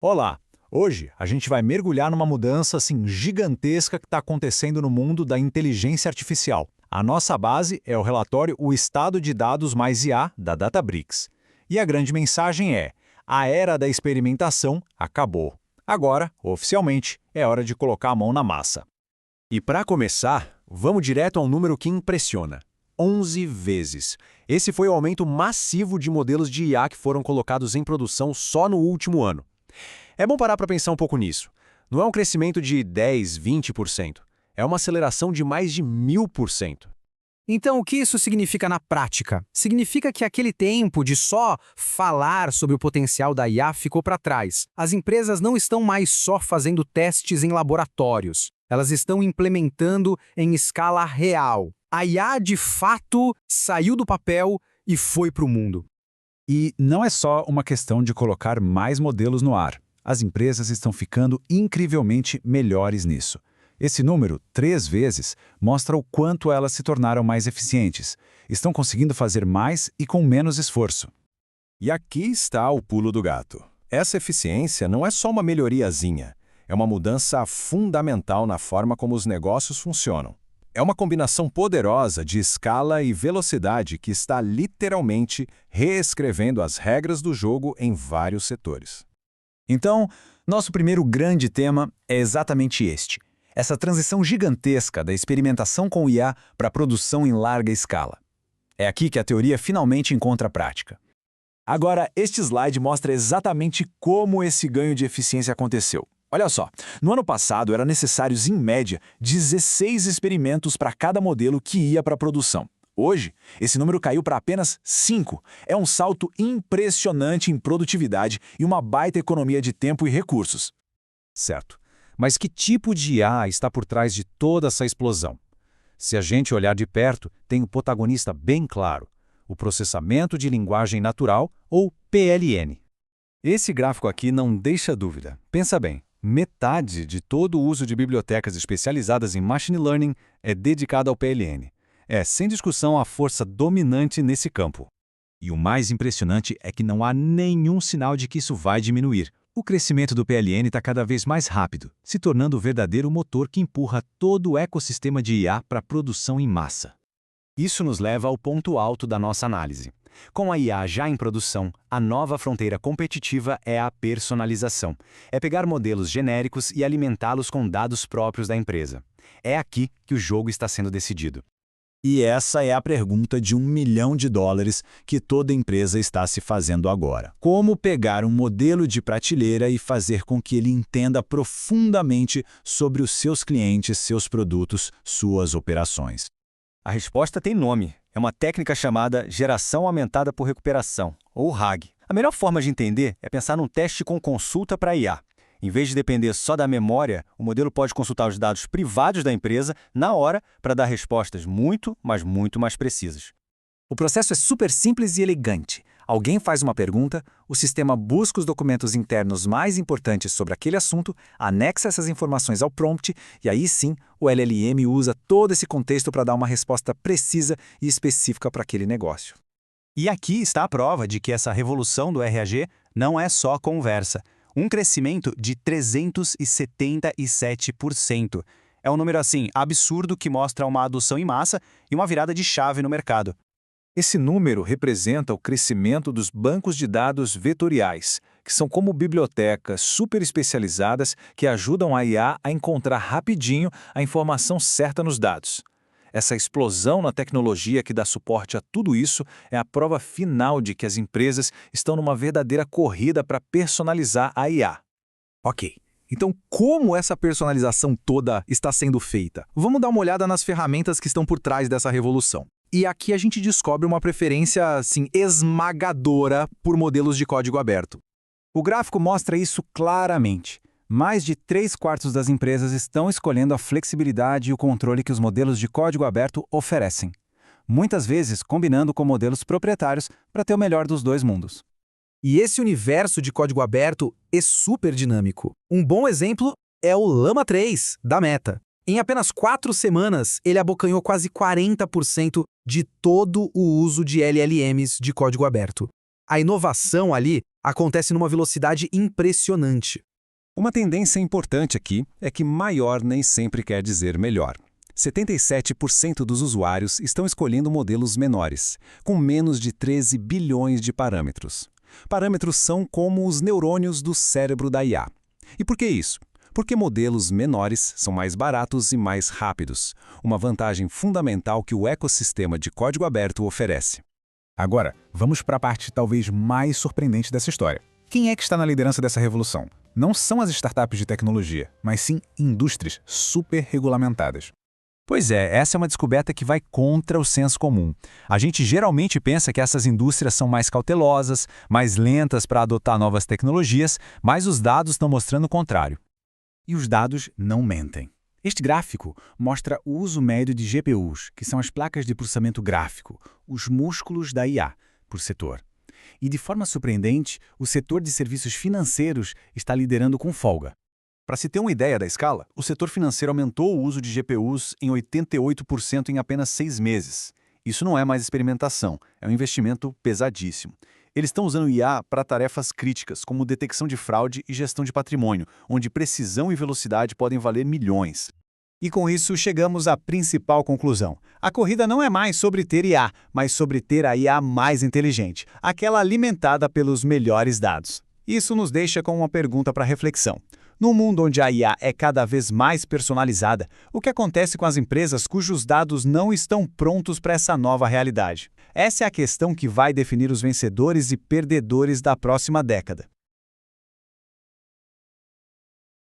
Olá! Hoje a gente vai mergulhar numa mudança assim gigantesca que está acontecendo no mundo da inteligência artificial. A nossa base é o relatório O Estado de Dados mais IA da Databricks. E a grande mensagem é: a era da experimentação acabou. Agora, oficialmente, é hora de colocar a mão na massa. E para começar, vamos direto ao número que impressiona: 11 vezes. Esse foi o aumento massivo de modelos de IA que foram colocados em produção só no último ano. É bom parar para pensar um pouco nisso. Não é um crescimento de 10, 20%. É uma aceleração de mais de 1000%. Então, o que isso significa na prática? Significa que aquele tempo de só falar sobre o potencial da IA ficou para trás. As empresas não estão mais só fazendo testes em laboratórios. Elas estão implementando em escala real. A IA, de fato, saiu do papel e foi para o mundo. E não é só uma questão de colocar mais modelos no ar. As empresas estão ficando incrivelmente melhores nisso. Esse número, 3 vezes, mostra o quanto elas se tornaram mais eficientes. Estão conseguindo fazer mais e com menos esforço. E aqui está o pulo do gato. Essa eficiência não é só uma melhoriazinha. É uma mudança fundamental na forma como os negócios funcionam. É uma combinação poderosa de escala e velocidade que está literalmente reescrevendo as regras do jogo em vários setores. Então, nosso primeiro grande tema é exatamente este: essa transição gigantesca da experimentação com IA para a produção em larga escala. É aqui que a teoria finalmente encontra a prática. Agora, este slide mostra exatamente como esse ganho de eficiência aconteceu. Olha só, no ano passado eram necessários, em média, 16 experimentos para cada modelo que ia para a produção. Hoje, esse número caiu para apenas 5. É um salto impressionante em produtividade e uma baita economia de tempo e recursos. Certo. Mas que tipo de IA está por trás de toda essa explosão? Se a gente olhar de perto, tem um protagonista bem claro: o processamento de linguagem natural, ou PLN. Esse gráfico aqui não deixa dúvida. Pensa bem, metade de todo o uso de bibliotecas especializadas em Machine Learning é dedicado ao PLN. É, sem discussão, a força dominante nesse campo. E o mais impressionante é que não há nenhum sinal de que isso vai diminuir. O crescimento do PLN está cada vez mais rápido, se tornando o verdadeiro motor que empurra todo o ecossistema de IA para a produção em massa. Isso nos leva ao ponto alto da nossa análise. Com a IA já em produção, a nova fronteira competitiva é a personalização. É pegar modelos genéricos e alimentá-los com dados próprios da empresa. É aqui que o jogo está sendo decidido. E essa é a pergunta de $1 milhão que toda empresa está se fazendo agora. Como pegar um modelo de prateleira e fazer com que ele entenda profundamente sobre os seus clientes, seus produtos, suas operações? A resposta tem nome. É uma técnica chamada Geração Aumentada por Recuperação, ou RAG. A melhor forma de entender é pensar num teste com consulta para IA. Em vez de depender só da memória, o modelo pode consultar os dados privados da empresa na hora para dar respostas muito, mas muito mais precisas. O processo é super simples e elegante. Alguém faz uma pergunta, o sistema busca os documentos internos mais importantes sobre aquele assunto, anexa essas informações ao prompt e aí sim o LLM usa todo esse contexto para dar uma resposta precisa e específica para aquele negócio. E aqui está a prova de que essa revolução do RAG não é só conversa. Um crescimento de 377%. É um número assim absurdo que mostra uma adoção em massa e uma virada de chave no mercado. Esse número representa o crescimento dos bancos de dados vetoriais, que são como bibliotecas super especializadas que ajudam a IA a encontrar rapidinho a informação certa nos dados. Essa explosão na tecnologia que dá suporte a tudo isso é a prova final de que as empresas estão numa verdadeira corrida para personalizar a IA. Ok, então como essa personalização toda está sendo feita? Vamos dar uma olhada nas ferramentas que estão por trás dessa revolução. E aqui a gente descobre uma preferência assim, esmagadora por modelos de código aberto. O gráfico mostra isso claramente. Mais de 3/4 das empresas estão escolhendo a flexibilidade e o controle que os modelos de código aberto oferecem, muitas vezes combinando com modelos proprietários para ter o melhor dos dois mundos. E esse universo de código aberto é super dinâmico. Um bom exemplo é o Llama 3, da Meta. Em apenas 4 semanas, ele abocanhou quase 40% de todo o uso de LLMs de código aberto. A inovação ali Acontece numa velocidade impressionante. Uma tendência importante aqui é que maior nem sempre quer dizer melhor. 77% dos usuários estão escolhendo modelos menores, com menos de 13 bilhões de parâmetros. Parâmetros são como os neurônios do cérebro da IA. E por que isso? Porque modelos menores são mais baratos e mais rápidos, uma vantagem fundamental que o ecossistema de código aberto oferece. Agora, vamos para a parte talvez mais surpreendente dessa história. Quem é que está na liderança dessa revolução? Não são as startups de tecnologia, mas sim indústrias super regulamentadas. Pois é, essa é uma descoberta que vai contra o senso comum. A gente geralmente pensa que essas indústrias são mais cautelosas, mais lentas para adotar novas tecnologias, mas os dados estão mostrando o contrário. E os dados não mentem. Este gráfico mostra o uso médio de GPUs, que são as placas de processamento gráfico, os músculos da IA, por setor. E de forma surpreendente, o setor de serviços financeiros está liderando com folga. Para se ter uma ideia da escala, o setor financeiro aumentou o uso de GPUs em 88% em apenas 6 meses. Isso não é mais experimentação, é um investimento pesadíssimo. Eles estão usando IA para tarefas críticas, como detecção de fraude e gestão de patrimônio, onde precisão e velocidade podem valer milhões. E com isso, chegamos à principal conclusão. A corrida não é mais sobre ter IA, mas sobre ter a IA mais inteligente, aquela alimentada pelos melhores dados. Isso nos deixa com uma pergunta para reflexão. No mundo onde a IA é cada vez mais personalizada, o que acontece com as empresas cujos dados não estão prontos para essa nova realidade? Essa é a questão que vai definir os vencedores e perdedores da próxima década.